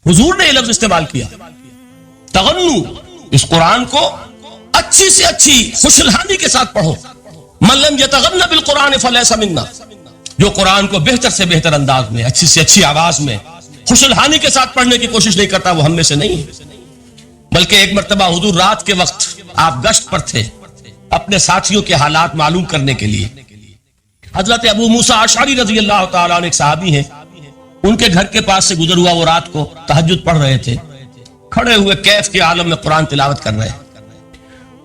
حضور نے یہ لفظ استعمال کیا، تغنو، اس قرآن کو اچھی سے اچھی خوشلحانی کے ساتھ پڑھو. من لم یتغن بالقرآن فلیس منا، جو قرآن کو بہتر سے بہتر انداز میں، اچھی سے اچھی آواز میں، خوشلحانی کے ساتھ پڑھنے کی کوشش نہیں کرتا، وہ ہم میں سے نہیں ہے. بلکہ ایک مرتبہ حضور رات کے وقت آپ گشت پر تھے اپنے ساتھیوں کے حالات معلوم کرنے کے لیے. حضرت ابو موسیٰ اشعری رضی اللہ تعالیٰ عنہ ایک صحابی ہیں، ان کے گھر کے پاس سے گزر ہوا، وہ رات کو تہجد پڑھ رہے تھے، کھڑے ہوئے کیف کے عالم میں قرآن تلاوت کر رہے ہیں.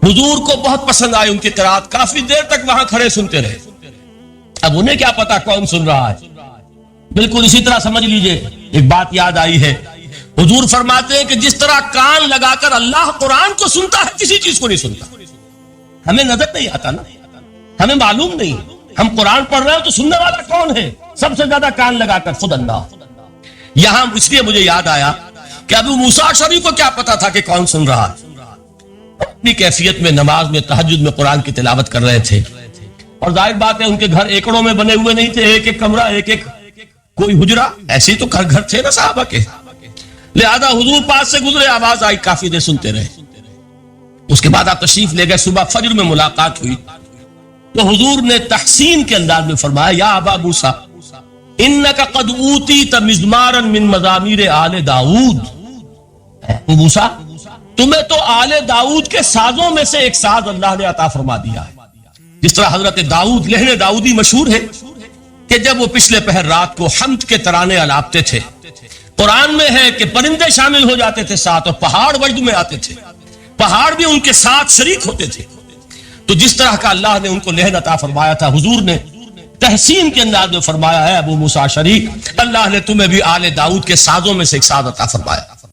حضور کو بہت پسند آئی ان کی قرات، کافی دیر تک وہاں کھڑے سنتے رہے. اب انہیں کیا پتا کون سن رہا ہے. بالکل اسی طرح سمجھ لیجئے ایک بات یاد آئی ہے. حضور فرماتے ہیں کہ جس طرح کان لگا کر اللہ قرآن کو سنتا ہے، کسی چیز کو نہیں سنتا. ہمیں نظر نہیں آتا نا، ہمیں معلوم نہیں، ہم قرآن پڑھ رہے ہیں تو سننے والا کون ہے؟ سب سے زیادہ کان لگا کر خود اللہ. یہاں اس لیے مجھے یاد آیا کہ ابو موسیٰ اشعری کو کیا پتا تھا کہ کون سن رہا ہے. اپنی کیفیت میں نماز میں تہجد میں قرآن کی تلاوت کر رہے تھے، اور ظاہر بات ہے ان کے گھر ایکڑوں میں بنے ہوئے نہیں تھے، ایک ایک کمرہ، ایک ایک کوئی حجرہ، ایسے ہی تو گھر تھے نا صحابہ کے. لہذا حضور پاس سے گزرے، آواز آئی، کافی دیر سنتے رہے. اس کے بعد آپ تشریف لے گئے، صبح فجر میں ملاقات ہوئی تو حضور نے تحسین کے انداز میں فرمایا، یا ابا موسیٰ انک قد اوتیت مزمارا من مزامیر آل داؤد. ابو موسیٰ تمہیں تو آل داؤد کے سازوں میں سے ایک ساز اللہ نے عطا فرما دیا ہے. جس طرح حضرت داؤد، لہن داؤدی مشہور ہے کہ جب وہ پچھلے پہر رات کو حمد کے ترانے الاپتے تھے، قرآن میں ہے کہ پرندے شامل ہو جاتے تھے ساتھ، اور پہاڑ وجد میں آتے تھے، پہاڑ بھی ان کے ساتھ شریک ہوتے تھے. تو جس طرح کا اللہ نے ان کو لہن عطا فرمایا تھا، حضور نے تحسین کے انداز میں فرمایا ہے ابو موسیٰ اشعری، اللہ نے تمہیں بھی آل داؤد کے سازوں میں سے ایک ساز عطا فرمایا.